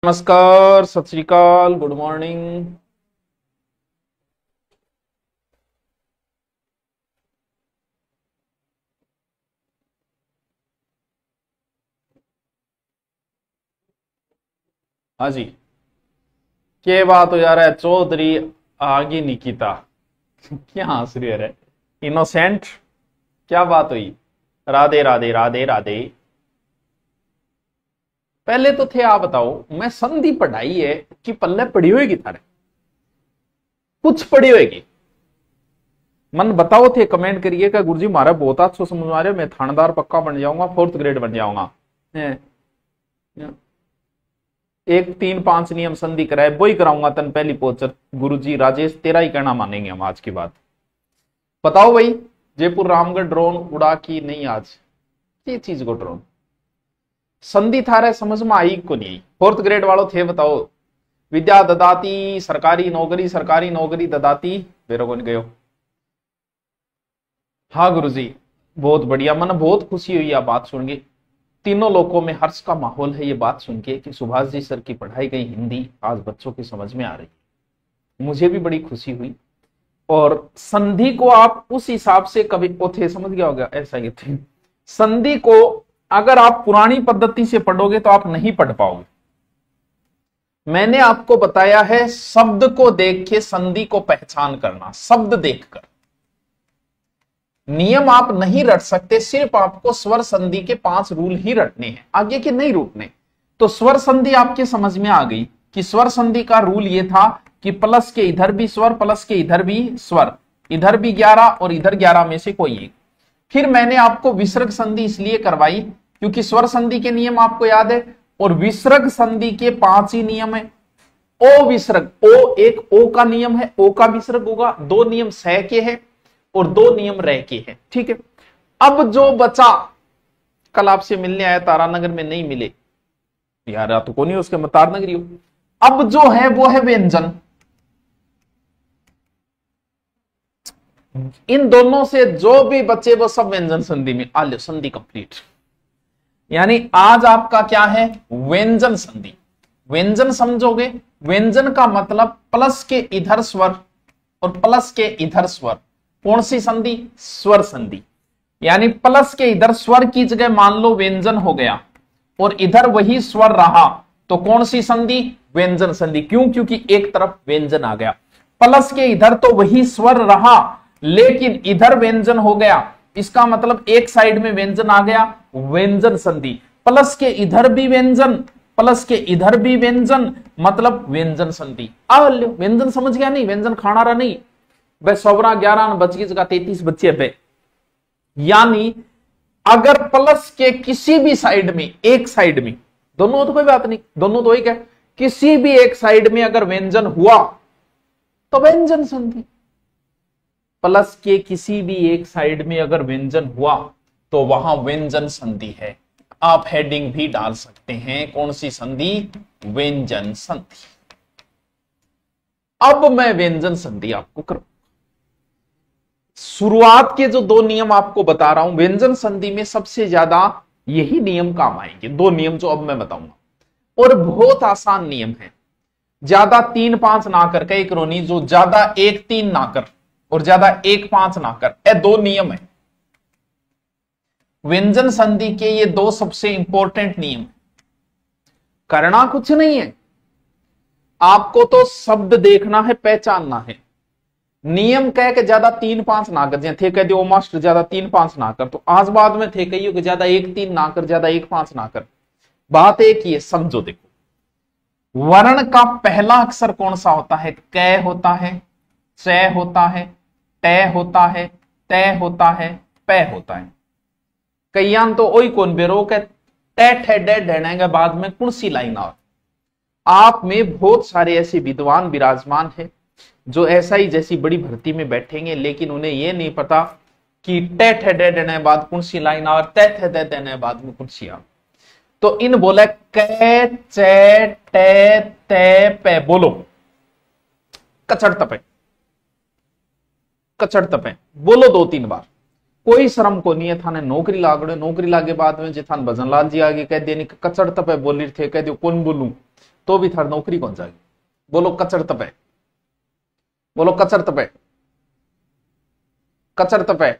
नमस्कार, सत श्री अकाल, गुड मॉर्निंग। हाँ जी, क्या बात हो जा रहा है चौधरी आगे निकिता? क्या हंस रही है? इनोसेंट, क्या बात हुई? राधे राधे राधे राधे। पहले तो थे आप बताओ, मैं संधि पढ़ाई है कि पल्ले पड़ी होगी थारे? कुछ पड़ी होगी? मन बताओ थे, कमेंट करिएगा। गुरुजी मारा बहुत अच्छा समझ आ रहे हो, मैं थानेदार पक्का बन जाऊंगा, 4th ग्रेड बन जाऊंगा। एक 3-5 नियम संधि कराए वही कराऊंगा तन पहली पोचर। गुरुजी राजेश तेरा ही कहना मानेंगे हम आज की बात। बताओ भाई, जयपुर रामगढ़ ड्रोन उड़ा की नहीं आज? ये चीज को ड्रोन संधि थारे समझ में आई को नहीं? 4th ग्रेड वालों थे बताओ। विद्या ददाती सरकारी नौकरी ददाती बेरो कौन गयो? हाँ गुरुजी, बहुत बढ़िया। मन बहुत खुशी हुई यह बात सुन के। तीनों लोगों में हर्ष का माहौल है ये बात सुन के कि सुभाष जी सर की पढ़ाई गई हिंदी आज बच्चों की समझ में आ रही है। मुझे भी बड़ी खुशी हुई। और संधि को आप उस हिसाब से कभी थे समझ गया होगा, ऐसा ही थे। संधि को अगर आप पुरानी पद्धति से पढ़ोगे तो आप नहीं पढ़ पाओगे। मैंने आपको बताया है शब्द को देख के संधि को पहचान करना, शब्द देखकर। नियम आप नहीं रट सकते, सिर्फ आपको स्वर संधि के 5 रूल ही रटने हैं, आगे के नहीं रूटने। तो स्वर संधि आपके समझ में आ गई कि स्वर संधि का रूल ये था कि प्लस के इधर भी स्वर, प्लस के इधर भी स्वर, इधर भी 11 और इधर 11 में से कोई एक। फिर मैंने आपको विसर्ग संधि इसलिए करवाई क्योंकि स्वर संधि के नियम आपको याद है और विसर्ग संधि के 5 ही नियम है। ओ विसर्ग, ओ एक ओ का नियम है, ओ का विसर्ग होगा। 2 नियम सह के है और 2 नियम रह के है। ठीक है, अब जो बचा, कल आपसे मिलने आया तारानगर में, नहीं मिले यार, तो कौन ही उसके मैं तारानगरी हूं। अब जो है वो है व्यंजन। इन दोनों से जो भी बचे वो सब व्यंजन संधि में आ लो। संधि कंप्लीट, यानी आज आपका क्या है? व्यंजन संधि। व्यंजन समझोगे? व्यंजन का मतलब प्लस के इधर स्वर और प्लस के इधर स्वर। कौन सी संधि? स्वर संधि। यानी प्लस के इधर स्वर की जगह मान लो व्यंजन हो गया और इधर वही स्वर रहा, तो कौन सी संधि? व्यंजन संधि। क्यों? क्योंकि एक तरफ व्यंजन आ गया। प्लस के इधर तो वही स्वर रहा लेकिन इधर व्यंजन हो गया, इसका मतलब एक साइड में व्यंजन आ गया, व्यंजन संधि। प्लस के इधर भी व्यंजन, प्लस के इधर भी व्यंजन, मतलब व्यंजन संधि। व्यंजन समझ गया? नहीं व्यंजन खाना रहा नहीं भाई। 11 बच गई जगह 33 बच्चे पे। यानी अगर प्लस के किसी भी साइड में, एक साइड में, दोनों तो कोई बात नहीं, दोनों तो एक है, किसी भी एक साइड में अगर व्यंजन हुआ तो व्यंजन संधि। प्लस के किसी भी एक साइड में अगर व्यंजन हुआ तो वहां व्यंजन संधि है। आप हेडिंग भी डाल सकते हैं, कौन सी संधि? व्यंजन संधि। अब मैं व्यंजन संधि आपको करूं। शुरुआत के जो 2 नियम आपको बता रहा हूं व्यंजन संधि में, सबसे ज्यादा यही नियम काम आएंगे। 2 नियम जो अब मैं बताऊंगा और बहुत आसान नियम है। ज्यादा 3-5 ना कर के एक रोनी, जो ज्यादा 1-3 ना कर और ज्यादा 1-5 ना कर, ये 2 नियम है व्यंजन संधि के। ये 2 सबसे इंपॉर्टेंट नियम। करना कुछ नहीं है, आपको तो शब्द देखना है, पहचानना है। नियम कह के ज्यादा 3-5 ना कर, जैसे थे कह दियो मास्टर ज्यादा 3-5 ना कर, तो आज बाद में थे कहियो कि ज्यादा 1-3 ना कर, ज्यादा 1-5 ना कर। बात एक ही है, समझो। देखो, वर्ण का पहला अक्षर कौन सा होता है? क होता है, च होता है, ट होता है, त होता है, प होता है। कईयान तो ओई कौन बेरो के टे बाद में कौन सी लाइन और। आप में बहुत सारे ऐसे विद्वान विराजमान है जो ऐसा ही जैसी बड़ी भर्ती में बैठेंगे, लेकिन उन्हें यह नहीं पता कि टे देने बाद कौन सी लाइन और ते देने बाद में कौन सी आ। तो इन बोले क चे टे ते पे, बोलो कचड़ तपे, कचड़ तपे बोलो 2-3 बार। कोई शर्म को नहीं है, थाने नौकरी लाग रहे, नौकरी लागे बाद में जे थान भजन लाल जी आगे कह दिया कचड़ तपे बोली थे, कह दियो कौन बोलू, तो भी थार नौकरी कौन जाएगी। बोलो कचर तपे, बोलो कचर तपे, कचर तपे,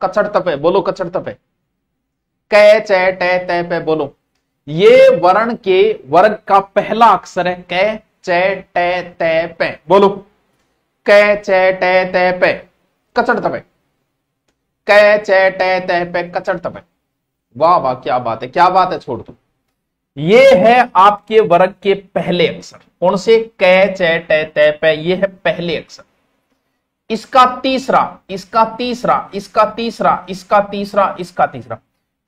कचर तपे, बोलो कचर तपे। कै चे टे ते पे बोलो। ये वर्ण के वर्ग का पहला अक्षर है कै चे टे ते पे। बोलो कै चे टे ते पे, कचर तपे, कै चे टे ते पे, कचर तपे। वाह वाह, क्या बात है, क्या बात है, छोड़ दो। ये है आपके वर्ग के पहले अक्षर। कौन से? कै चे टे ते पे, ये है पहले अक्षर। इसका तीसरा, इसका तीसरा, इसका तीसरा, इसका तीसरा, इसका तीसरा।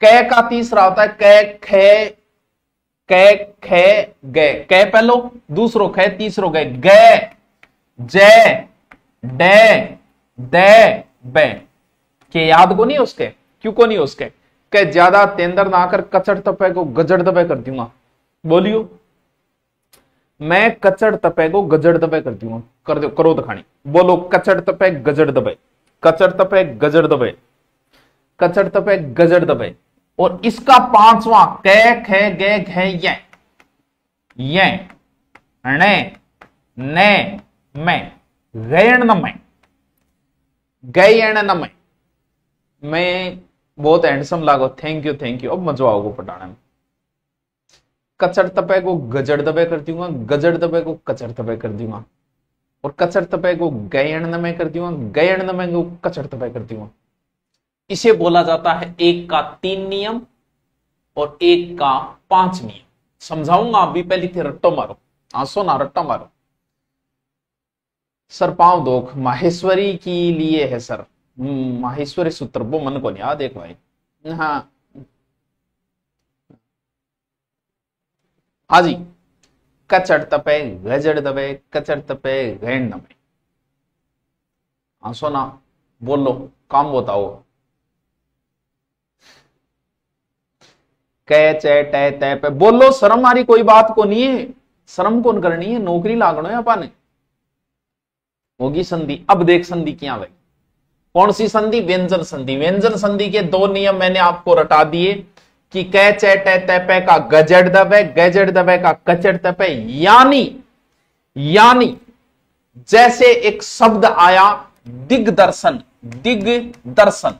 कै का तीसरा होता है कै खे, कै खे गे, कै पहलो, दूसरो खे, तीसरो गे, गे जय डे दे बे। के याद को नहीं उसके? क्यों को नहीं उसके? के ज्यादा तेंदर ना आकर कचड़ तपे को गजड़ दबे कर दूंगा। बोलियो, मैं कचड़ तपे को गजड़ दबे कर दूंगा। कर दो, करो दिखानी। बोलो कचड़ तपे गजड़ दबे, कचड़ तपे गजड़ दबे, कचड़ तपे गजड़ दबे। और इसका पांचवा कै खे गे घे ये ने मैं गयण न मैं। मैं बहुत हैंडसम लागो, थैंक यू थैंक यू। अब मजा आओगे पटाने में। कचड़ तपे को गजड़ दबे कर दूंगा, गजड़ दबे को कचड़ तपे कर दूंगा, और कचड़ तपे को गयण न मैं कर दूंगा, गयण न मैं को कचड़ तपे कर दूंगा। इसे बोला जाता है 1 का 3 नियम और 1 का 5 नियम। समझाऊंगा, अभी पहले थे रट्टो मारो, आंसो ना रट्टा मारो। सर पांव दोख माहेश्वरी के लिए है सर, माहेश्वरी सूत्र वो मन को नहीं याद एक भाई। हाँ हाँ जी, कचड़ तपे गजड़ दबे, कचड़ तपे गैंड नमे। आंसो ना बोलो, काम बताओ। कै चे टे ते पे बोलो। शर्म हमारी कोई बात को नहीं है, शर्म कौन करनी है, नौकरी लागनो है अपन। होगी संधि। अब देख संधि क्या भाई, कौन सी संधि? व्यंजन संधि। व्यंजन संधि के 2 नियम मैंने आपको रटा दिए कि कै चे टे ते पे का गजड़ दबे, गजड़ दबे का कचड़ तपे। यानी जैसे एक शब्द आया दिग्दर्शन, दिग्दर्शन,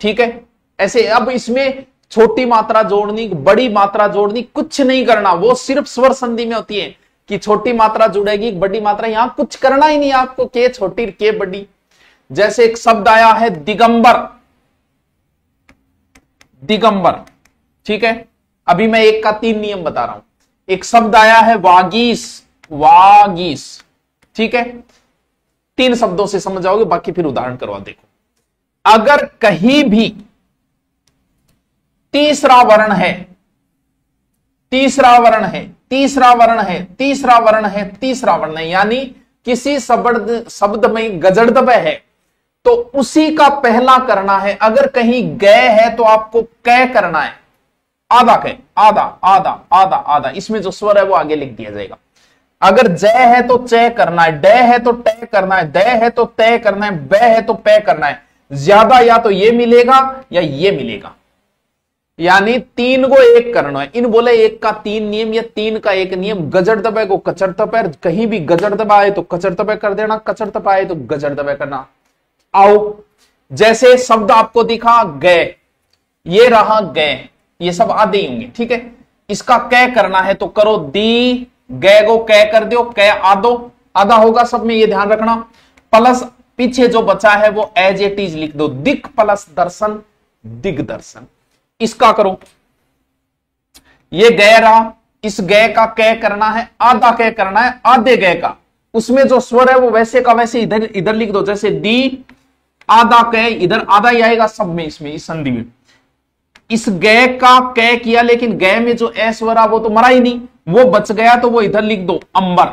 ठीक है। ऐसे अब इसमें छोटी मात्रा जोड़नी, बड़ी मात्रा जोड़नी, कुछ नहीं करना। वो सिर्फ स्वर संधि में होती है कि छोटी मात्रा जुड़ेगी, बड़ी मात्रा, यहां कुछ करना ही नहीं आपको, के छोटी के बड़ी। जैसे एक शब्द आया है दिगंबर, दिगंबर, ठीक है। अभी मैं 1 का 3 नियम बता रहा हूं। एक शब्द आया है वागीश, वागीश, ठीक है। 3 शब्दों से समझ जाओगे, बाकी फिर उदाहरण करवा देखो। अगर कहीं भी तीसरा वर्ण है, तीसरा वर्ण है, तीसरा वर्ण है, तीसरा वर्ण है, तीसरा वर्ण है, यानी किसी शब्द में गजड़ दबे है तो उसी का पहला करना है। अगर कहीं गए है तो आपको कै करना है, आधा कै, आधा आधा आधा आधा। इसमें जो स्वर है वो आगे लिख दिया जाएगा। अगर जय है तो चय करना है, डे है तो टय करना है, दय है तो तय करना है, बै है तो पै करना है। ज्यादा या तो ये मिलेगा या ये मिलेगा, यानी 3 को 1 करना है। इन बोले 1 का 3 नियम या 3 का 1 नियम। गजड़ दबे को कचड़ तपे, कहीं भी गजड़ दबा आए तो कचड़ तपे कर देना, कचड़ तपा आए तो गजड़ दबे करना। आओ, जैसे शब्द आपको दिखा गए, ये रहा गए, ये सब आधे ही होंगे, ठीक है। इसका कै करना है तो करो, दी गए को कै कर दो, कै आधो आधा होगा सब में, ये ध्यान रखना। प्लस पीछे जो बचा है वो एज इट इज लिख दो, दिक प्लस दर्शन, दिग्दर्शन। इसका करो, ये गए रहा, इस गए का कै करना है, आधा कै करना है, आधे गए का, उसमें जो स्वर है वो वैसे का वैसे इधर इधर लिख दो। जैसे दी आधा कै, इधर आधा ही आएगा सब में, इसमें इस संधि में। इस गए का कै किया, लेकिन गए में जो ए स्वर है वो तो मरा ही नहीं, वो बच गया, तो वो इधर लिख दो अंबर।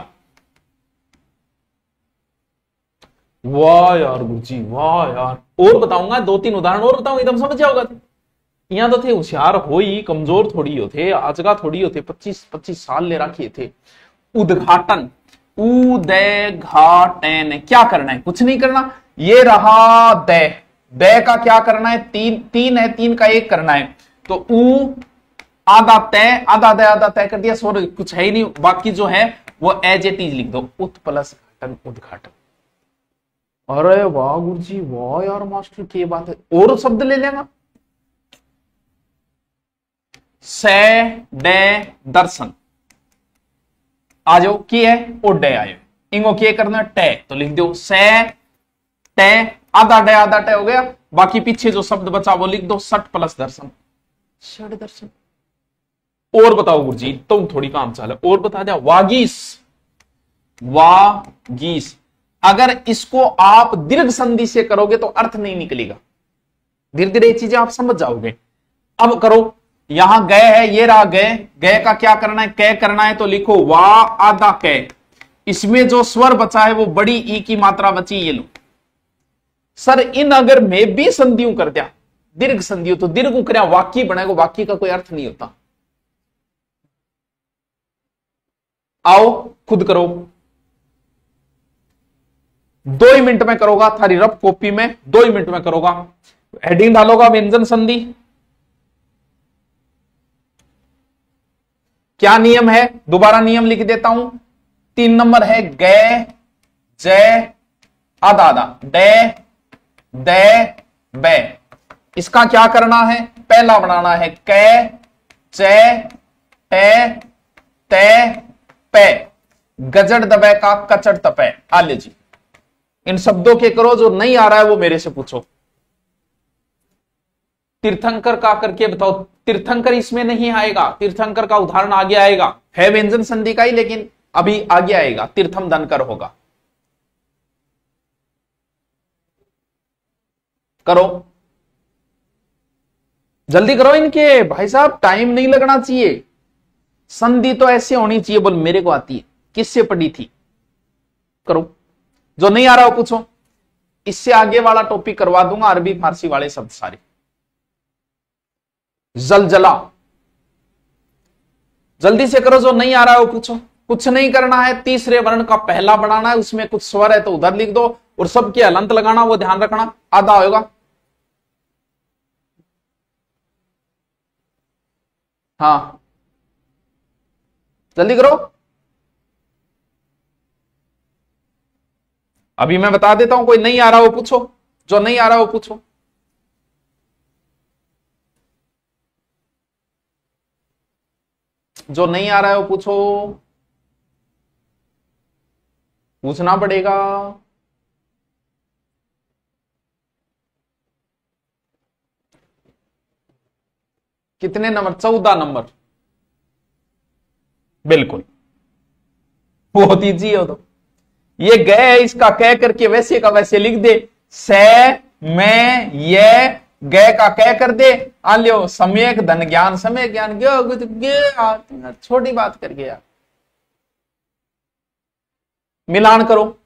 वाह यार गुरुजी, वाह यार। और बताऊंगा 2-3 उदाहरण और बताऊंगा, एकदम समझ जाओगा। यहां तो थे होशियार हो ही, कमजोर थोड़ी हो थे, आजगा थोड़ी होते, 25 साल ले रखे थे। उद्घाटन, उदय घाटन, क्या करना है? कुछ नहीं करना। ये रहा दय, दय का क्या करना है? 3 है, 3 का 1 करना है, तो ऊ आधा तय, आधा तय, आधा तय कर दिया, सॉरी कुछ है ही नहीं, बाकी जो है वो एज इट इज लिख दो, उत प्लस घाटन उद्घाटन। अरे वाह गुरुजी वाह यार मास्टर की बात है। और शब्द ले लेगा, से डे दर्शन आ जाओ की है और डे आयो, इंगो क्या करना टे, तो लिख दो से टे, आधा डे आधा टे हो गया, बाकी पीछे जो शब्द बचा वो लिख दो सट प्लस दर्शन, षड दर्शन। और बताओ गुरुजी, तुम थोड़ी काम चाल है, और बता दिया वागीस, वागीस। अगर इसको आप दीर्घ संधि से करोगे तो अर्थ नहीं निकलेगा, धीरे धीरे ये चीजें आप समझ जाओगे। अब करो, यहां गए है, ये रहा गए, गए का क्या करना है, कै करना है, तो लिखो वा आधा कै, इसमें जो स्वर बचा है वो बड़ी ई की मात्रा बची, ये लो। सर इन अगर मैं भी संधियों कर दिया, दीर्घ संधियों, तो दीर्घ कर वाक्य बनेगा, वाक्य का कोई अर्थ नहीं होता। आओ खुद करो, 2 ही मिनट में करोगा, थारी रफ कॉपी में 2 ही मिनट में करोगा। हेडिंग डालोगा व्यंजन संधि, क्या नियम है, दोबारा नियम लिख देता हूं। 3 नंबर है गे, जय, आधा आधा, डे, दे, बे। इसका क्या करना है, पहला बनाना है कै, चे, टे, ते, पे, गजड़ दबे का कचड़ तपे। आले जी इन शब्दों के करो, जो नहीं आ रहा है वो मेरे से पूछो। तीर्थंकर का करके बताओ, तीर्थंकर इसमें नहीं आएगा, तीर्थंकर का उदाहरण आगे आएगा, है व्यंजन संधि का ही लेकिन अभी आगे आएगा, तीर्थम धनकर होगा। करो जल्दी करो इनके, भाई साहब टाइम नहीं लगना चाहिए। संधि तो ऐसे होनी चाहिए, बोल मेरे को आती है, किससे पढ़ी थी, करो। जो नहीं आ रहा हो पूछो, इससे आगे वाला टॉपिक करवा दूंगा, अरबी फारसी वाले शब्द सारे। जलजला जल्दी से करो, जो नहीं आ रहा हो पूछो, कुछ नहीं करना है। तीसरे वर्ण का पहला बनाना है, उसमें कुछ स्वर है तो उधर लिख दो, और सबके हलंत लगाना, वो ध्यान रखना, आधा होगा। हाँ जल्दी करो, अभी मैं बता देता हूं, कोई नहीं आ रहा हो पूछो, जो नहीं आ रहा हो पूछो। जो नहीं आ रहा है वो पूछो, पूछना पड़ेगा। कितने नंबर, 14 नंबर, बिल्कुल बहुत ईजी हो। तो ये गए, इसका कह करके वैसे का वैसे लिख दे, से मैं ये गए का कह कर दे, आलियो सम्यक धन ज्ञान, समय ज्ञान गया, छोटी बात कर गया। मिलान करो,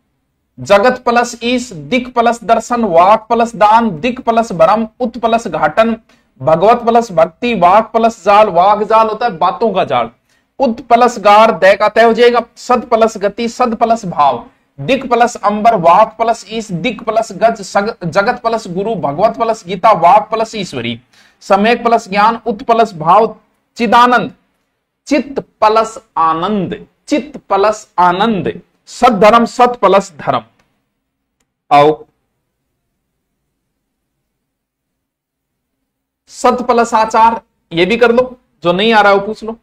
जगत प्लस ईश, दिक प्लस दर्शन, वाक प्लस दान, दिक प्लस भरम, उत प्लस घाटन, भगवत प्लस भक्ति, वाक प्लस जाल, वाक जाल होता है बातों का जाल, उत प्लस गार, दय का तय हो जाएगा, सद प्लस गति, सद प्लस भाव, दिक प्लस अंबर, वाक प्लस ईश, दिक प्लस गज, जगत प्लस गुरु, भगवत प्लस गीता, वाक प्लस ईश्वरी, सम्यक प्लस ज्ञान, उत प्लस भाव, चिदानंद, चित्त प्लस आनंद, चित्त प्लस आनंद, सद धर्म, सत प्लस धर्म। आओ सत प्लस आचार, ये भी कर लो, जो नहीं आ रहा है वो पूछ लो।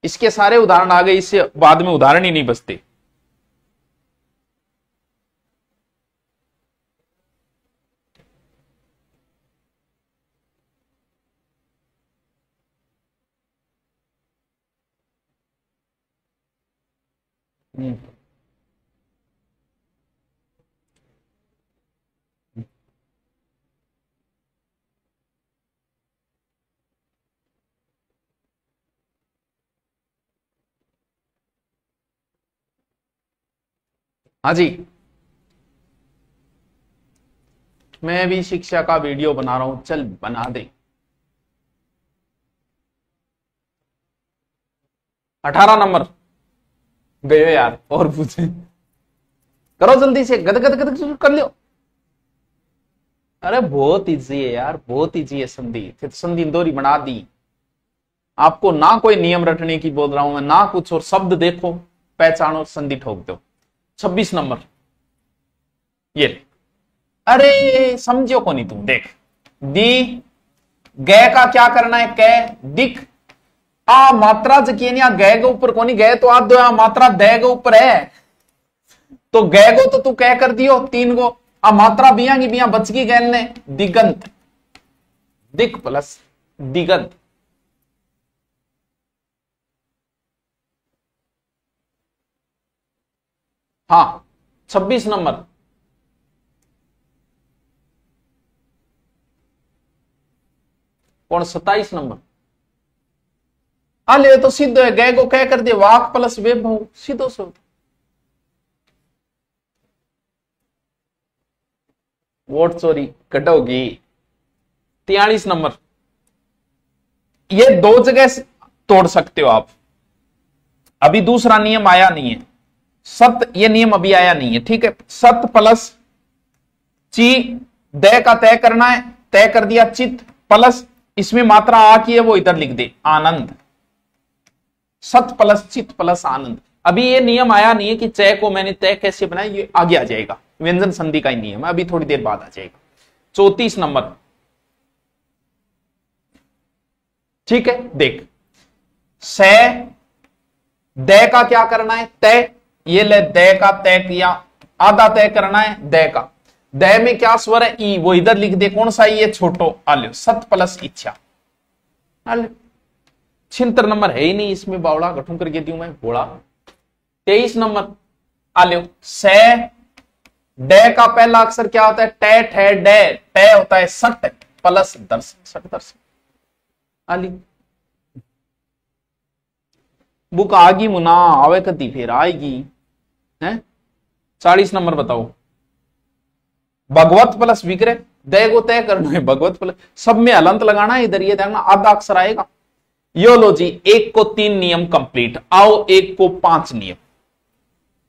इसके सारे उदाहरण आ गए, इससे बाद में उदाहरण ही नहीं बचते। हाँ जी, मैं भी शिक्षा का वीडियो बना रहा हूं, चल बना दे। 18 नंबर गए यार, और पूछे, करो जल्दी से, गद गद गद गद कर लो। अरे बहुत इजी है यार, बहुत इजी है संधि, फिर संधि इंदौरी बना दी। आपको ना कोई नियम रटने की बोल रहा हूं मैं, ना कुछ, और शब्द देखो, पहचानो, संधि ठोक दो। 26 नंबर ये, अरे समझो को नहीं तुम, देख दी गै का क्या करना है, कै दिख आ मात्रा जकीन या गै के ऊपर कोनी, गै तो आ दो मात्रा दै के ऊपर है, तो गै गो तो तू कै कर दियो 3 गो, आ मात्रा बिया की बिया बच गई गैल ने, दिगंत, दिक प्लस दिगंत। हाँ 26 नंबर, कौन 27 नंबर, अले तो सीधो है, गए को कह कर दिया, वाक प्लस वैभव, सीधो शब्द। वोट चोरी कटोगी। 43 नंबर, ये 2 जगह तोड़ सकते हो आप, अभी दूसरा नियम आया नहीं है, सत ये नियम अभी आया नहीं है, ठीक है। सत प्लस ची, दे का तय करना है, तय कर दिया, चित प्लस इसमें मात्रा आ की है वो इधर लिख दे, आनंद, सत प्लस चित प्लस आनंद। अभी ये नियम आया नहीं है कि चय को मैंने तय कैसे बनाया, ये आगे आ जाएगा, व्यंजन संधि का ही नियम है, अभी थोड़ी देर बाद आ जाएगा। 34 नंबर, ठीक है, देख से दे का क्या करना है, तय, ये ले दे का तय किया, आधा तय करना है दे का, दे में क्या स्वर है, ई, वो इधर लिख दे, कौन सा ये छोटो, आल्यो, सत प्लस इच्छा, आल्यो। 76 नंबर है ही नहीं इसमें, बावड़ा गठू करके दियो मैं बोला। 23 नंबर, आल्यो, से डे का पहला अक्षर क्या होता है, टे ठे डे, टे होता है सट प्लस दर्शन, सट दर्शन, आली बुक आगी मुना आवे कती फिर आएगी है। 40 नंबर बताओ, भगवत प्लस विग्रह, दे को तय करना है, भगवत प्लस, सब में हलंत लगाना है, इधर ये देखना आधा अक्षर आएगा। यो लो जी, 1 को 3 नियम कंप्लीट, आओ 1 को 5 नियम,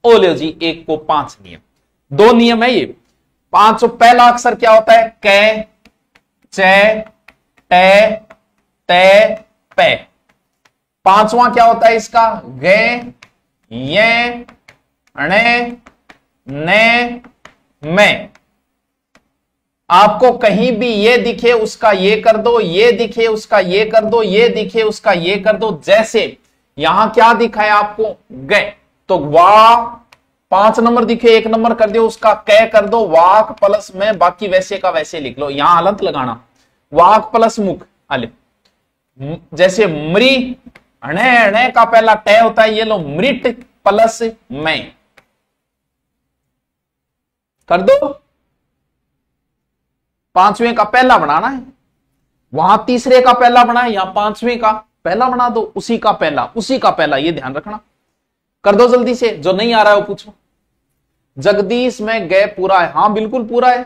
ओ लो जी 1 को 5 नियम, 2 नियम है ये, 5। पहला अक्षर क्या होता है, कै, चे, टे, ते, पे। 5वां क्या होता है इसका, गे, ये, ने, ने, में। आपको कहीं भी ये दिखे उसका ये कर दो, ये दिखे उसका ये कर दो, ये दिखे उसका ये कर दो, जैसे यहां क्या दिखा है आपको, गए, तो वाह 5 नंबर दिखे, 1 नंबर कर दियो, उसका कै कर दो, वाक प्लस में, बाकी वैसे का वैसे लिख लो, यहां हलंत लगाना, वाक प्लस मुख, अले जैसे मृ, अणे का पहला टे होता है, ये लो मृत प्लस में कर दो, 5वें का पहला बनाना है, वहां तीसरे का पहला बना है, यहां 5वें का पहला बना दो, उसी का पहला, उसी का पहला, ये ध्यान रखना। कर दो जल्दी से, जो नहीं आ रहा है वो पूछो। जगदीश में गए पूरा है, हाँ बिल्कुल पूरा है।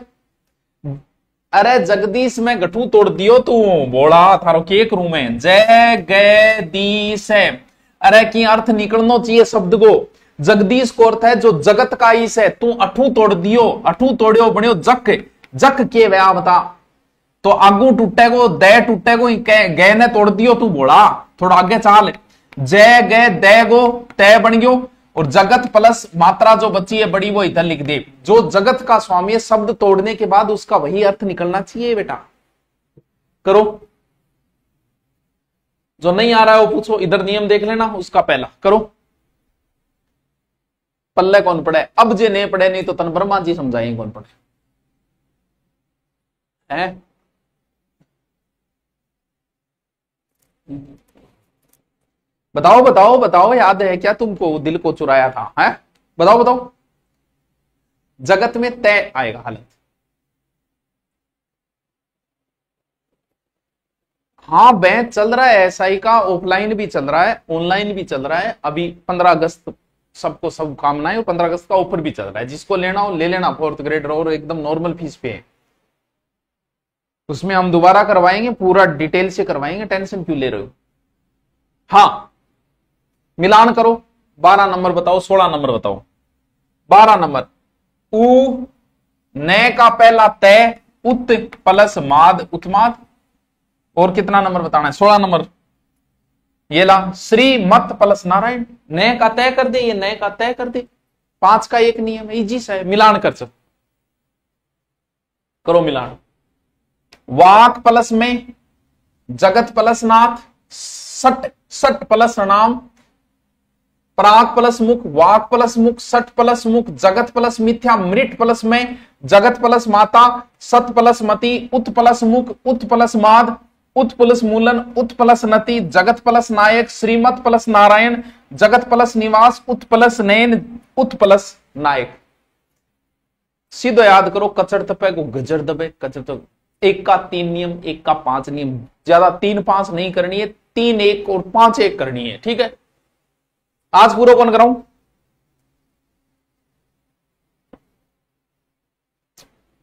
अरे जगदीश में गठू तोड़ दियो तू, बोला थारो केक रूम है, जय गए दीश है, अरे की अर्थ निकलना चाहिए शब्द को, जगदीश को अर्थ है जो जगत का ईश है, तू अठू तोड़ दियो, अठू तोड़ियो बनियो जक, जक के व्या बता, तो आगू टूटेगो, दे टूटेगो, गए ने तोड़ दियो तू, बोला थोड़ा आगे चाल, जय गए दे गो तय बन गयो, और जगत प्लस मात्रा जो बची है बड़ी वो इधर लिख दे, जो जगत का स्वामी है, शब्द तोड़ने के बाद उसका वही अर्थ निकलना चाहिए बेटा। करो, जो नहीं आ रहा है वो पूछो, इधर नियम देख लेना, उसका पहला करो। पल्ले कौन पढ़े, अब जे नहीं पढ़े, नहीं तो तन ब्रह्मा जी समझाएंगे कौन पढ़े है। बताओ बताओ बताओ, याद है क्या तुमको, दिल को चुराया था है, बताओ बताओ। जगत में तय आएगा हालत, हाँ बैच चल रहा है एसआई का, ऑफलाइन भी चल रहा है, ऑनलाइन भी चल रहा है। अभी 15 अगस्त सबको सब कामनाएं, और 15 अगस्त का ऑफर भी चल रहा है, जिसको लेना हो ले लेना, 4th ग्रेड और एकदम नॉर्मल फीस पे है। उसमें हम दोबारा करवाएंगे, पूरा डिटेल से करवाएंगे, टेंशन क्यों ले रहे हो। हाँ मिलान करो, 12 नंबर बताओ, 16 नंबर बताओ। 12 नंबर, उ ने का पहला तय, उत प्लस माद, उत्माद, और कितना नंबर बताना है, 16 नंबर। ये ला श्रीमत प्लस नारायण, नए का तय कर दे, ये नए का तय कर दे। 5 का एक नियम है, इजी सा है, मिलान कर चल, करो मिलान। वाक प्लस में जगत प्लस नाथ, सट सट प्लस नाम, प्राक प्लस मुख, वाक प्लस मुख, सट प्लस मुख, जगत प्लस मिथ्या, मृत प्लस में, जगत प्लस माता, सत प्लस मति, उत प्लस मुख, उत प्लस माद, उत प्लस मूलन, उत प्लस नति, जगत प्लस नायक, श्रीमत प्लस नारायण, जगत प्लस निवास, उत प्लस नयन, उत प्लस नायक। सीधो याद करो, कचड़ तपे को गजर दबे, कचड़ तो एक का 3 नियम, एक का 5 नियम, ज्यादा 3-5 नहीं करनी है, 3-1 और 5-1 करनी है, ठीक है। आज पूरा कौन कराऊं?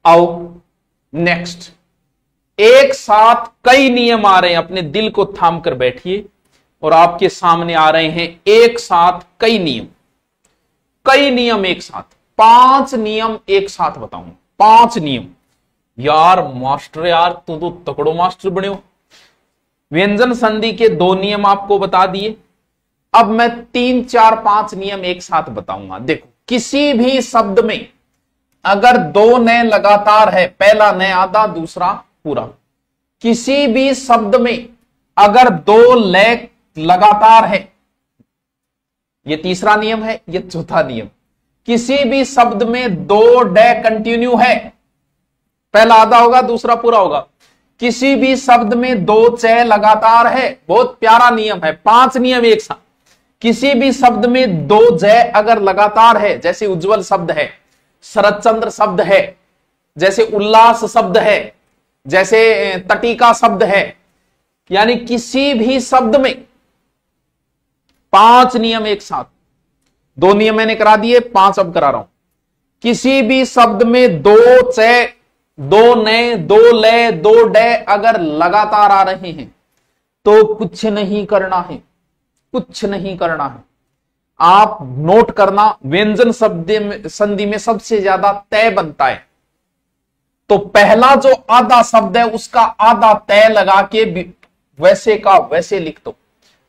आओ नेक्स्ट। एक साथ कई नियम आ रहे हैं, अपने दिल को थाम कर बैठिए, और आपके सामने आ रहे हैं एक साथ कई नियम, कई नियम एक साथ, 5 नियम एक साथ बताऊंगा, 5 नियम। यार मास्टर, यार तू तो तकड़ो मास्टर बने हो। व्यंजन संधि के 2 नियम आपको बता दिए, अब मैं 3, 4, 5 नियम एक साथ बताऊंगा। देखो, किसी भी शब्द में अगर 2 नए लगातार है, पहला नए आधा दूसरा पूरा, किसी भी शब्द में अगर 2 लय लगातार है, ये तीसरा नियम है, ये चौथा नियम। किसी भी शब्द में 2 डे कंटिन्यू है, पहला आधा होगा दूसरा पूरा होगा। किसी भी शब्द में 2 चय लगातार है, बहुत प्यारा नियम है, 5 नियम एक साथ। किसी भी शब्द में 2 जय अगर लगातार है, जैसे उज्जवल शब्द है, शरदचंद्र शब्द है, जैसे उल्लास शब्द है, जैसे तटिका शब्द है, यानी किसी भी शब्द में 5 नियम एक साथ। 2 नियम मैंने करा दिए, 5 अब करा रहा हूं। किसी भी शब्द में 2 चय, 2 नए, 2 लय, 2 डे अगर लगातार आ रहे हैं तो कुछ नहीं करना है, कुछ नहीं करना है। आप नोट करना, व्यंजन शब्द संधि में सबसे ज्यादा तय बनता है, तो पहला जो आधा शब्द है उसका आधा तय लगा के वैसे का वैसे लिख दो।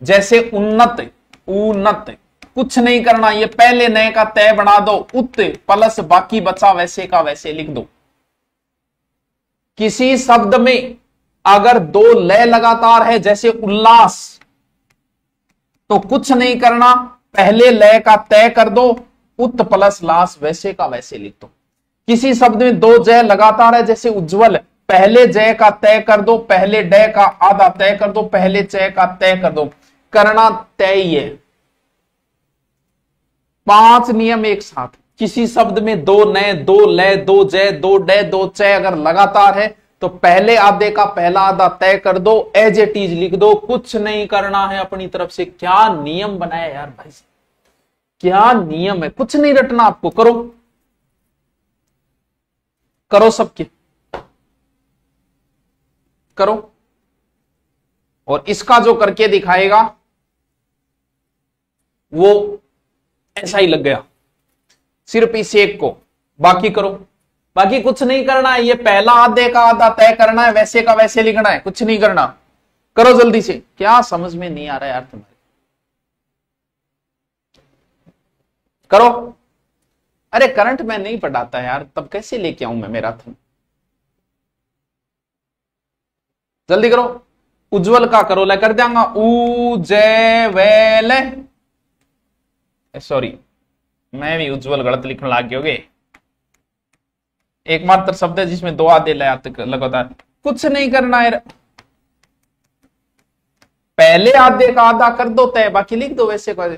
जैसे उन्नत, उन्नत, कुछ नहीं करना, ये पहले नए का तय बना दो, उत प्लस बाकी बचा वैसे का वैसे लिख दो। किसी शब्द में अगर 2 लय लगातार है, जैसे उल्लास, तो कुछ नहीं करना, पहले लय का तय कर दो, उत प्लस लास वैसे का वैसे लिख दो। किसी शब्द में 2 जय लगातार है, जैसे उज्जवल, पहले जय का तय कर दो, पहले डय का आधा तय कर दो, पहले चय का तय कर दो, करना तय ही है। 5 नियम एक साथ। किसी शब्द में 2 नए, 2 लय, 2 जय, 2 डय, 2 चय अगर लगातार है तो पहले आधे का पहला आधा तय कर दो, एज इट इज लिख दो, कुछ नहीं करना है अपनी तरफ से। क्या नियम बनाया यार भाई, क्या नियम है, कुछ नहीं रटना आपको। करो करो, सबके करो। और इसका जो करके दिखाएगा वो ऐसा ही लग गया, सिर्फ इस एक को, बाकी करो। बाकी कुछ नहीं करना है, ये पहला आधे का आधा तय करना है, वैसे का वैसे लिखना है, कुछ नहीं करना। करो जल्दी से। क्या समझ में नहीं आ रहा यार तुम्हारे? करो। अरे करंट में नहीं पढ़ाता यार, तब कैसे लेके आऊं मैं मैराथन? जल्दी करो। उज्जवल का करो, लै कर देंगा, उज्जवल, सॉरी मैं भी उज्जवल गलत लिखने लग गए होगे। एकमात्र शब्द है जिसमें 2 आधे लगातार। कुछ नहीं करना है, पहले आधे का आधा कर दो तय, बाकी लिख दो वैसे का।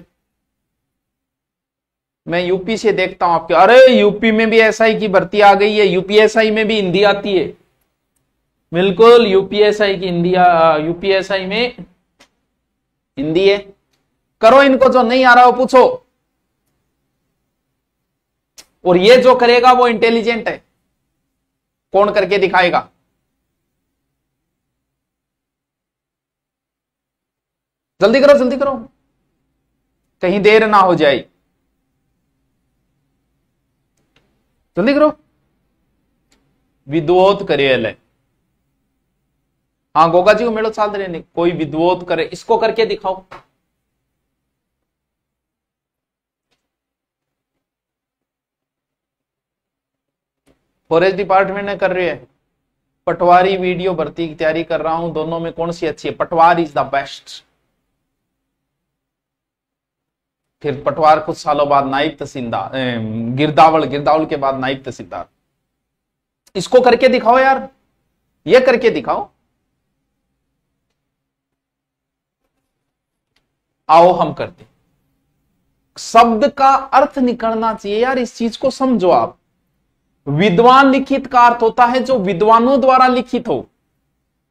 मैं यूपी से देखता हूं आपके, अरे यूपी में भी एसआई की भर्ती आ गई है, यूपीएसआई में भी हिंदी आती है। बिल्कुल, यूपीएसआई की हिंदी, यूपीएसआई में हिंदी है। करो, इनको जो नहीं आ रहा हो पूछो। और ये जो करेगा वो इंटेलिजेंट है। कौन करके दिखाएगा? जल्दी करो, जल्दी करो, कहीं देर ना हो जाए। जल्दी करो। विद्वोत करियल है, हाँ गोगा जी को मेड़ो चाल रहे नहीं, कोई विद्वोत करे, इसको करके दिखाओ। फॉरेस्ट डिपार्टमेंट ने कर रही है। पटवारी वीडियो भर्ती की तैयारी कर रहा हूं, दोनों में कौन सी अच्छी है? पटवार इज द बेस्ट। फिर पटवार कुछ सालों बाद नायब तहसीलदार, गिरदावल के बाद नायब तहसीलदार। इसको करके दिखाओ यार, ये करके दिखाओ। आओ हम करते। शब्द का अर्थ निकलना चाहिए यार, इस चीज को समझो आप। विद्वान लिखित का अर्थ होता है जो विद्वानों द्वारा लिखित हो,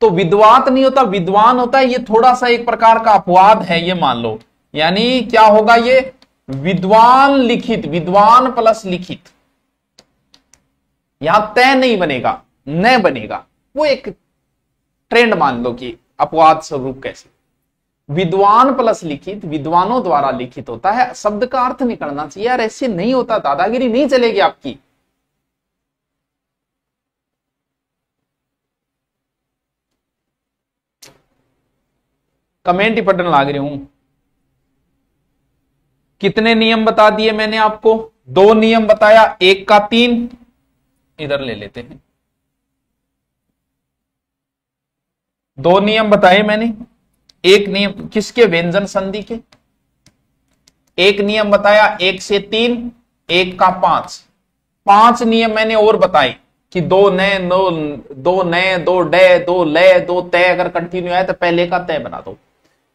तो विद्वात नहीं होता, विद्वान होता है। ये थोड़ा सा एक प्रकार का अपवाद है, ये मान लो। यानी क्या होगा ये? विद्वान लिखित, विद्वान प्लस लिखित। यहां तय नहीं बनेगा, न बनेगा, वो एक ट्रेंड मान लो कि अपवाद स्वरूप। कैसे? विद्वान प्लस लिखित, विद्वानों द्वारा लिखित होता है। शब्द का अर्थ निकलना चाहिए यार, ऐसे नहीं होता, दादागिरी नहीं चलेगी आपकी। कमेंट ही पढ़ने लग रही हूं। कितने नियम बता दिए मैंने आपको? 2 नियम बताया, 1 का 3। इधर ले लेते हैं। 2 नियम बताए मैंने। एक नियम किसके? व्यंजन संधि के। एक नियम बताया 1 से 3, 1 का 5। 5 नियम मैंने और बताए कि 2 नए, 2 नए, 2 डे, 2 लय, 2 तय। अगर कंटिन्यू आए तो पहले का तय बना दो।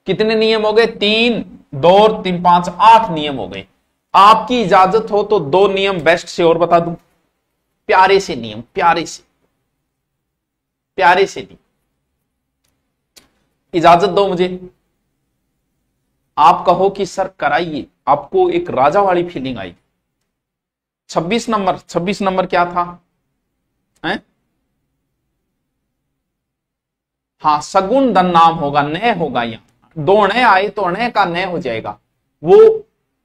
कितने नियम हो गए? 3, 2 और 3, 5, 8 नियम हो गए। आपकी इजाजत हो तो 2 नियम बेस्ट से और बता दूं, प्यारे से नियम, प्यारे से नियम। इजाजत दो मुझे। आप कहो कि सर कराइए, आपको एक राजा वाली फीलिंग आई। 26 नंबर क्या था? है? हाँ, सगुण धन नाम होगा, न होगा। यहां 2 न आए तो न का न हो जाएगा, वो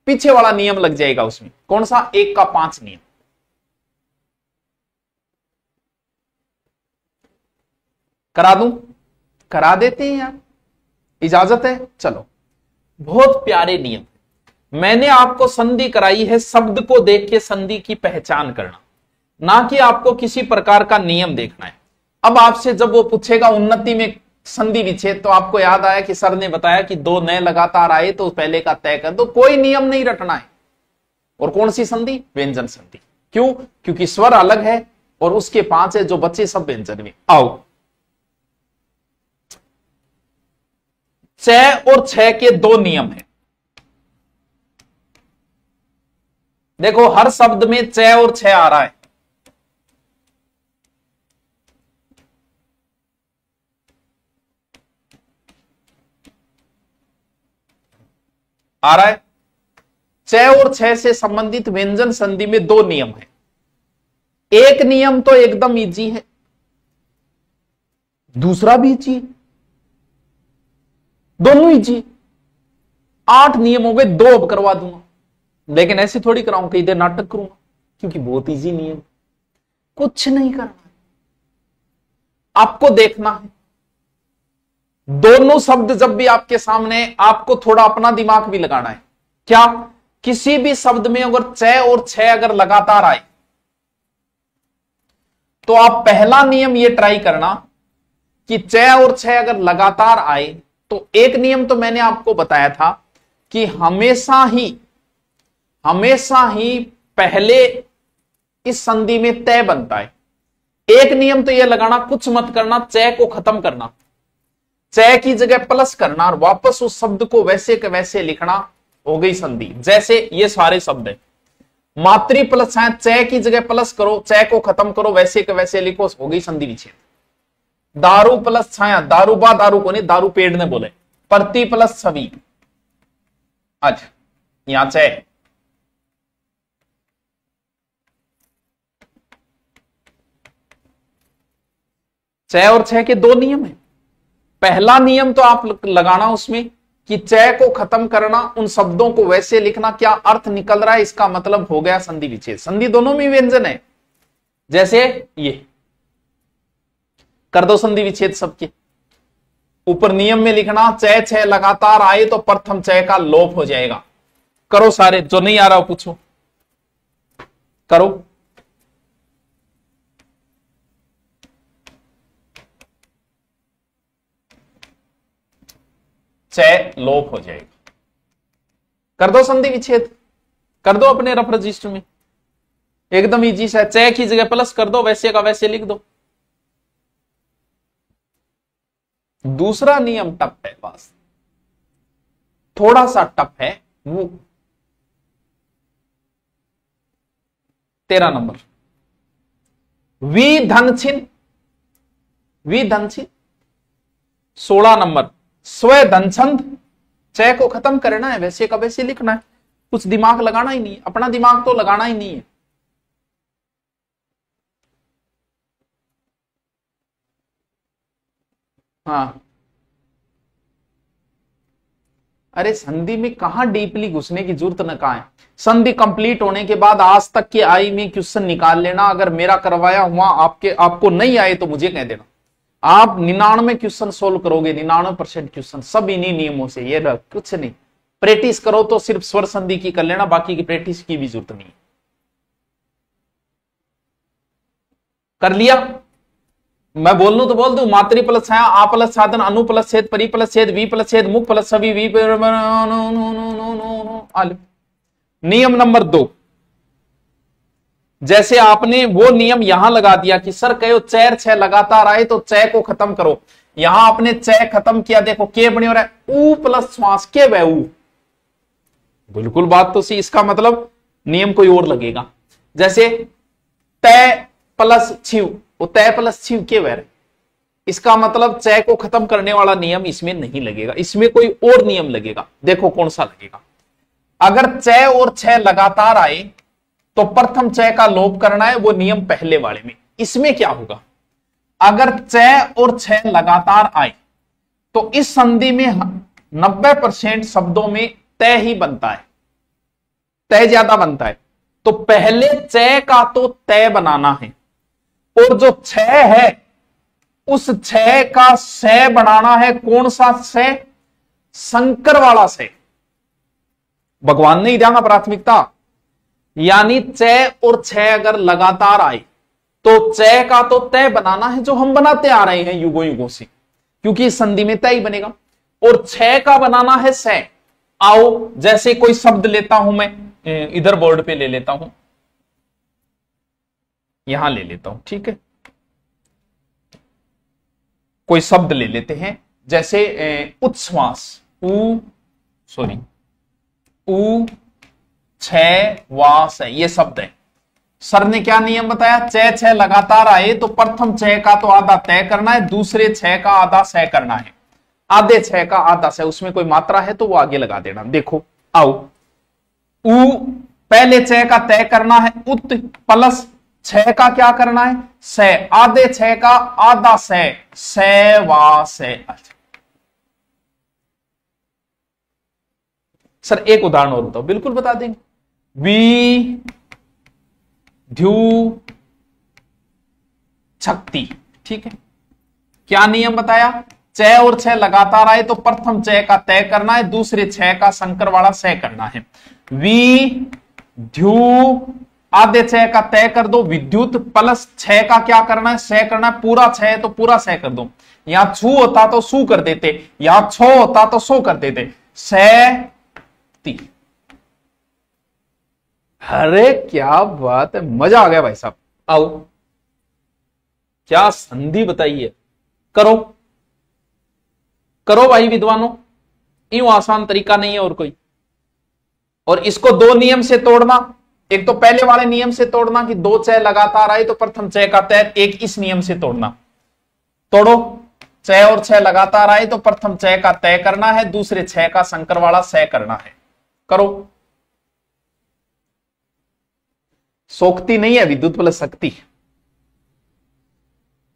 पीछे वाला नियम लग जाएगा उसमें। कौन सा? 1 का 5 नियम। करा दूं? करा देते हैं यार, इजाजत है। चलो, बहुत प्यारे नियम। मैंने आपको संधि कराई है शब्द को देख के संधि की पहचान करना, ना कि आपको किसी प्रकार का नियम देखना है। अब आपसे जब वो पूछेगा उन्नति में संधि विच्छेद, तो आपको याद आया कि सर ने बताया कि 2 नए लगातार आए तो पहले का तय कर दो। कोई नियम नहीं रटना है। और कौन सी संधि? व्यंजन संधि। क्यों? क्योंकि स्वर अलग है और उसके 5 है, जो बच्चे सब व्यंजन में। आओ, च और छ के 2 नियम है। देखो, हर शब्द में च और छ आ रहा है। आ रहा है। च और छ से संबंधित व्यंजन संधि में 2 नियम है। एक नियम तो एकदम इजी है, दूसरा भी इजी है, दोनों इजी। 8 नियम हो गए, 2 अब करवा दूंगा। लेकिन ऐसे थोड़ी कराऊंगा कि इधर नाटक करूंगा, क्योंकि बहुत इजी नियम। कुछ नहीं करना है, आपको देखना है। दोनों शब्द जब भी आपके सामने, आपको थोड़ा अपना दिमाग भी लगाना है। क्या? किसी भी शब्द में अगर च और छ अगर लगातार आए, तो आप पहला नियम ये ट्राई करना कि च और छ अगर लगातार आए, तो एक नियम तो मैंने आपको बताया था कि हमेशा ही पहले इस संधि में तय बनता है। एक नियम तो यह लगाना, कुछ मत करना, च को खत्म करना, च की जगह प्लस करना और वापस उस शब्द को वैसे के वैसे लिखना, हो गई संधि। जैसे ये सारे शब्द है, मातृ प्लस छाया, च की जगह प्लस करो, च को खत्म करो, वैसे के वैसे लिखो, हो गई संधि विच्छेद। दारू प्लस छाया, दारूबा, दारू को नहीं, दारू पेड़ ने बोले। प्रति प्लस छवि, अच्छा यहां च। च और छ के 2 नियम है। पहला नियम तो आप लगाना उसमें कि च को खत्म करना, उन शब्दों को वैसे लिखना, क्या अर्थ निकल रहा है, इसका मतलब हो गया संधि विच्छेद। संधि दोनों में व्यंजन है। जैसे ये कर दो संधि विच्छेद सबके, ऊपर नियम में लिखना, चय छह लगातार आए तो प्रथम चय का लोप हो जाएगा। करो सारे, जो नहीं आ रहा हो पूछो, करो। चय लोप हो जाएगा। कर दो संधि विच्छेद, कर दो अपने रफ रजिस्टर में, एकदम इजी सा। चय की जगह प्लस कर दो, वैसे का वैसे लिख दो। दूसरा नियम टफ है, बस थोड़ा सा टफ है वो। 13 नंबर, वी धन छिन, वी धन छिन। 16 नंबर, स्व धन छंद। चय को खत्म करना है, वैसे का वैसे लिखना है, कुछ दिमाग लगाना ही नहीं है, अपना दिमाग तो लगाना ही नहीं है। हाँ, अरे संधि में कहां डीपली घुसने की जरूरत न कहा है। संधि कंप्लीट होने के बाद आज तक के आई में क्वेश्चन निकाल लेना। अगर मेरा करवाया हुआ आपको नहीं आए तो मुझे कह देना। आप 99 क्वेश्चन सोल्व करोगे, 99% क्वेश्चन सब इन्हीं नियमों से। ये कुछ नहीं, प्रैक्टिस करो तो सिर्फ स्वर संधि की कर लेना, बाकी की प्रैक्टिस की भी जरूरत नहीं। कर लिया? मैं बोल लूं तो बोल दूं, मातृ प्लस छाया, आ प्लस साधन, अनु प्लस छेद, परि प्लस छेद, वी प्लस छेद, मुख प्लस सभी, वी। नियम नंबर 2, जैसे आपने वो नियम यहां लगा दिया कि सर कहो चैर छह लगातार आए तो चय को खत्म करो, यहां आपने चय खत्म किया। देखो के बने हो रहा है ऊ प्लस श्वास के वह ऊ। बिल्कुल बात तो सी, इसका मतलब नियम कोई और लगेगा। जैसे तय प्लस छिव, वो तय प्लस छिव के वह, इसका मतलब चय को खत्म करने वाला नियम इसमें नहीं लगेगा, इसमें कोई और नियम लगेगा। देखो कौन सा लगेगा। अगर चय और छह लगातार आए तो प्रथम चय का लोप करना है, वो नियम पहले वाले में। इसमें क्या होगा, अगर चय और छह लगातार आए तो इस संधि में 90% शब्दों में तय ही बनता है, तय ज्यादा बनता है। तो पहले चय का तो तय बनाना है, और जो छह है उस छह का से बनाना है। कौन सा से? संकर वाला से। भगवान ने ही दिया प्राथमिकता। यानी चय और छह अगर लगातार आए तो चय का तो तय बनाना है, जो हम बनाते आ रहे हैं युगों युगों से, क्योंकि इस संधि में तय ही बनेगा। और छह का बनाना है से। आओ जैसे कोई शब्द लेता हूं मैं, इधर बोर्ड पे ले लेता हूं, यहां ले लेता हूं, ठीक है। कोई शब्द ले लेते हैं, जैसे उच्छ्वास, ऊ छह वास है, ये शब्द है। सर ने क्या नियम बताया? चय छह लगातार आए तो प्रथम छह का तो आधा तय करना है, दूसरे छह का आधा सह करना है। आधे छह का आधा सह, उसमें कोई मात्रा है तो वो आगे लगा देना। देखो आओ, ऊ पहले छह का तय करना है, उत प्लस छह का क्या करना है? सह। आधे छह का आधा सह, सह वा सह। सर एक उदाहरण और बताओ। बिल्कुल बता देंगे। वी ध्यू शक्ति, ठीक है। क्या नियम बताया? चय और छह लगातार आए तो प्रथम चय का तय करना है, दूसरे छह का संकर वाला सह करना है। वी ध्यू आधे छह का तय कर दो, विद्युत प्लस छह का क्या करना है? सह करना है। पूरा छह तो पूरा सह कर दो। यहां छू होता तो सू कर देते, यहां छो होता तो सो कर देते। सह ती। अरे क्या बात है, मजा आ गया भाई साहब। आओ, क्या संधि बताइए। करो करो भाई विद्वानों, यूं आसान तरीका नहीं है और कोई। और इसको दो नियम से तोड़ना, एक तो पहले वाले नियम से तोड़ना कि दो चय लगातार आए तो प्रथम चय का तय, एक इस नियम से तोड़ना। तोड़ो, चय और छह लगातार आए तो प्रथम चय का तय करना है, दूसरे छह का संकर वाला सह करना है। करो। सोखती नहीं है, विद्युत प्लस शक्ति।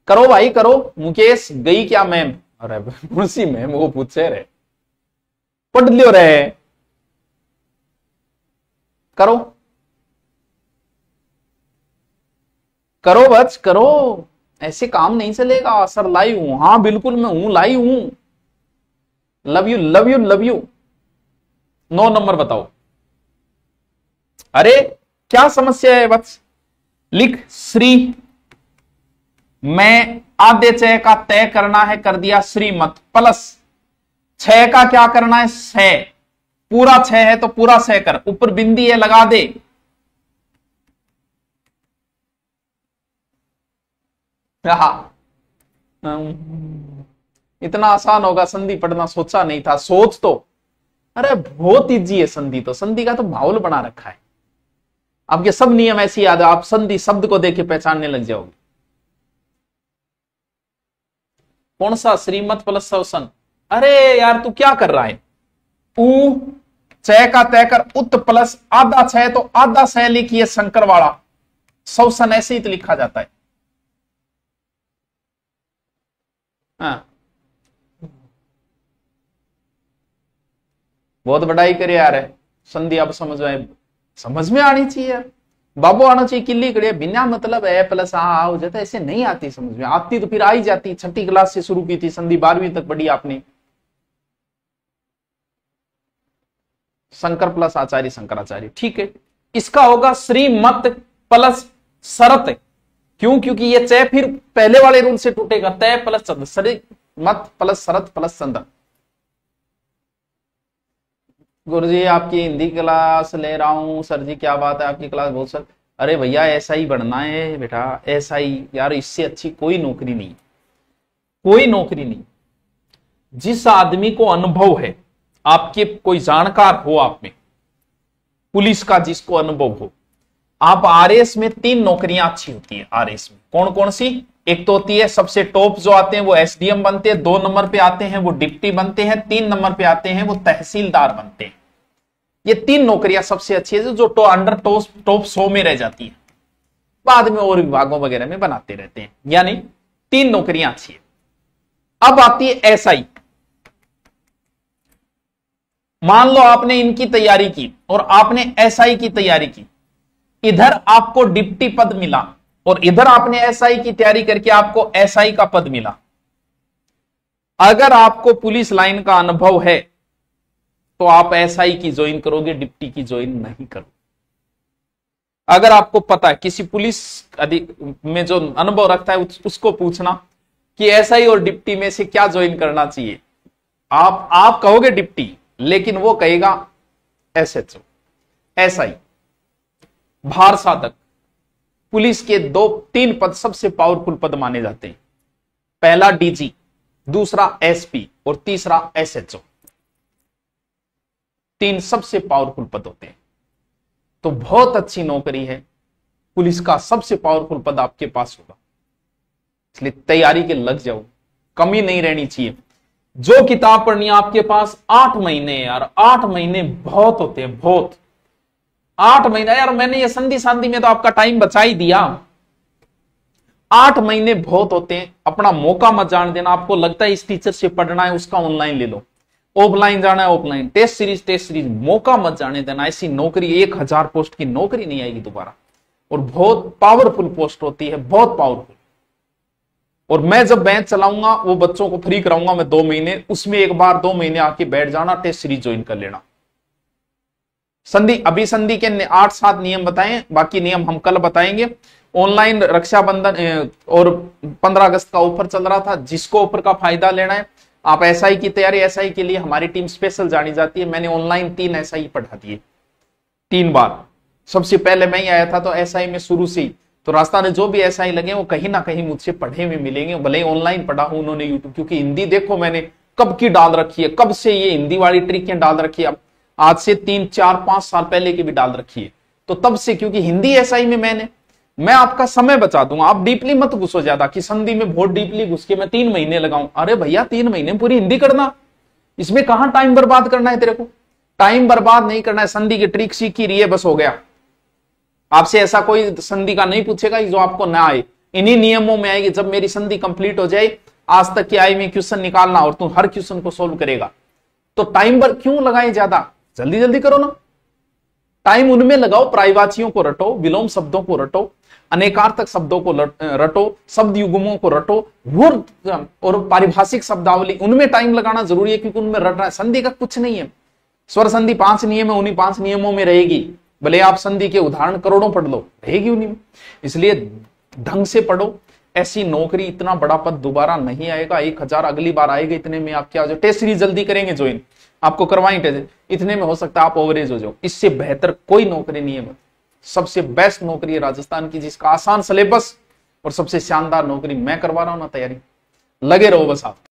करो भाई करो। मुकेश गई क्या मैम? अरे मुंशी मैम वो पूछे रहे, पढ़ लियो रे। करो करो बच करो, ऐसे काम नहीं चलेगा। सर लाई हूं, हाँ बिल्कुल मैं हूं, लाई हूं। Love you love you love you. 9 number बताओ। अरे क्या समस्या है वत्स? लिख श्री, मैं आधे चय का तय करना है, कर दिया श्रीमत, प्लस 6 का क्या करना है, सह, पूरा 6 है तो पूरा सह कर, ऊपर बिंदी है लगा दे। इतना आसान होगा संधि पढ़ना सोचा नहीं था, सोच तो, अरे बहुत इजी है संधि तो, संधि का तो माहौल बना रखा है। आपके सब नियम ऐसी याद है, आप संधि शब्द को देख के पहचानने लग जाओगे। कौन सा? श्रीमत प्लस सवसन। अरे यार तू क्या कर रहा है? ऊ चय का तय कर, उत प्लस आधा छह तो आधा सह लिखिए शंकर वाला, सवसन ऐसे ही तो लिखा जाता है। हाँ बहुत बड़ाई करे यार है, संधि अब समझ में आनी चाहिए यार, बाबू आना चाहिए। किल्ली कड़े बिना मतलब है प्लस आ हो जाता है, ऐसे नहीं आती समझ में, आती तो फिर आई जाती। 6ठी क्लास से शुरू की थी संधि, 12वीं तक पढ़ी आपने। शंकर प्लस आचार्य शंकराचार्य, ठीक है। इसका होगा श्रीमत प्लस शरत, क्यों? क्योंकि ये चय फिर पहले वाले रूल से टूटेगा, तय प्लस चंद्र, श्रीमत प्लस शरत प्लस चंद्र। गुरुजी आपकी हिंदी क्लास ले रहा हूं सर जी, क्या बात है आपकी क्लास बहुत सर। अरे भैया ऐसा ही बढ़ना है बेटा, ऐसा ही यार, इससे अच्छी कोई नौकरी नहीं, कोई नौकरी नहीं। जिस आदमी को अनुभव है, आपके कोई जानकार हो आप में, पुलिस का जिसको अनुभव हो, आप आरएस में 3 नौकरियां अच्छी होती है। आरएस में कौन कौन सी? एक तो होती है सबसे टॉप जो आते हैं वो एसडीएम बनते हैं, 2 नंबर पे आते हैं वो डिप्टी बनते हैं, 3 नंबर पे आते हैं वो तहसीलदार बनते हैं। ये 3 नौकरियां सबसे अच्छी है जो अंडर टॉप 100 में रह जाती है, बाद में और विभागों वगैरह में बनाते रहते हैं, यानी 3 नौकरियां अच्छी है। अब आती है एसआई। मान लो आपने इनकी तैयारी की और आपने एसआई की तैयारी की, इधर आपको डिप्टी पद मिला और इधर आपने एसआई की तैयारी करके आपको एसआई का पद मिला। अगर आपको पुलिस लाइन का अनुभव है तो आप एसआई की ज्वाइन करोगे, डिप्टी की ज्वाइन नहीं करोगे। अगर आपको पता है, किसी पुलिस में जो अनुभव रखता है उसको पूछना कि एसआई और डिप्टी में से क्या ज्वाइन करना चाहिए, आप कहोगे डिप्टी, लेकिन वो कहेगा एसएचओ। एसआई भार साधक, पुलिस के 2-3 पद सबसे पावरफुल पद माने जाते हैं। पहला डीजी, दूसरा एसपी और तीसरा एसएचओ। 3 सबसे पावरफुल पद होते हैं। तो बहुत अच्छी नौकरी है, पुलिस का सबसे पावरफुल पद आपके पास होगा, इसलिए तैयारी के लग जाओ, कमी नहीं रहनी चाहिए। जो किताब पढ़नी है आपके पास 8 महीने यार, 8 महीने बहुत होते हैं, बहुत। 8 महीने यार, मैंने ये संधि सांधि में तो आपका टाइम बचा ही दिया। 8 महीने बहुत होते हैं, अपना मौका मत जान देना। आपको लगता है इस टीचर से पढ़ना है, उसका ऑनलाइन ले लो, ऑफलाइन जाना है ऑफलाइन, टेस्ट सीरीज, मौका मत जाने देना। ऐसी नौकरी 1000 पोस्ट की नौकरी नहीं आएगी दोबारा, और बहुत पावरफुल पोस्ट होती है, बहुत पावरफुल। और मैं जब बैच चलाऊंगा वो बच्चों को फ्री कराऊंगा मैं 2 महीने, उसमें एक बार 2 महीने आके बैठ जाना, टेस्ट सीरीज ज्वाइन कर लेना। संधि, अभी संधि के 8-7 नियम बताएं, बाकी नियम हम कल बताएंगे। ऑनलाइन रक्षाबंधन और 15 अगस्त का ऑफर चल रहा था, जिसको ऑफर का फायदा लेना है, आप एसआई की तैयारी, एसआई के लिए हमारी टीम स्पेशल जानी जाती है। मैंने ऑनलाइन 3 एसआई पढ़ा दिए, 3 बार। सबसे पहले मैं ही आया था तो एसआई में शुरू से ही, तो रास्ता ने जो भी एसआई लगे वो कहीं ना कहीं मुझसे पढ़े हुए मिलेंगे, भले ही ऑनलाइन पढ़ा हूं उन्होंने यूट्यूब, क्योंकि हिंदी देखो मैंने कब की डाल रखी है, कब से ये हिंदी वाली ट्रिकें डाल रखी है, आज से 3-4-5 साल पहले की भी डाल रखी है। तो तब से, क्योंकि हिंदी एसआई में मैं आपका समय बचा दूंगा। आप डीपली मत घुसो ज्यादा कि संधि में बहुत डीपली घुस के मैं 3 महीने लगाऊं। अरे भैया 3 महीने पूरी हिंदी करना, इसमें कहां टाइम बर्बाद करना है तेरे को? टाइम बर्बाद नहीं करना है, संधि की ट्रिक सीखी रही है, बस हो गया। आपसे ऐसा कोई संधि का नहीं पूछेगा जो आपको ना आए, इन्हीं नियमों में आएगी। जब मेरी संधि कंप्लीट हो जाए, आज तक की आई में क्वेश्चन निकालना और तुम हर क्वेश्चन को सोल्व करेगा। तो टाइम पर क्यों लगाए ज्यादा, जल्दी जल्दी करो ना। टाइम उनमें लगाओ, प्रायवाचियों को रटो, विलोम शब्दों को रटो, अनेकार्थक शब्दों को रटो, शब्द युग्मों को रटो, वो और पारिभाषिक शब्दावली, उनमें टाइम लगाना जरूरी है क्योंकि उनमें रटना है। संधि का कुछ नहीं है, स्वर संधि 5 नियम है, उन्हीं 5 नियमों में रहेगी। भले आप संधि के उदाहरण करोड़ों पढ़ लो, रहेगी उन्हीं में। इसलिए ढंग से पढ़ो। ऐसी नौकरी, इतना बड़ा पद दोबारा नहीं आएगा। 1000 अगली बार आएगा, इतने में आप क्या हो जाओ, टेस्ट सीरीज जल्दी करेंगे ज्वाइन, आपको करवाएं टेस्ट, इतने में हो सकता है आप ओवरेज हो जाओ। इससे बेहतर कोई नौकरी नहीं है। सबसे बेस्ट नौकरी है राजस्थान की, जिसका आसान सिलेबस और सबसे शानदार नौकरी मैं करवा रहा हूं ना, तैयारी लगे रहो बस आप।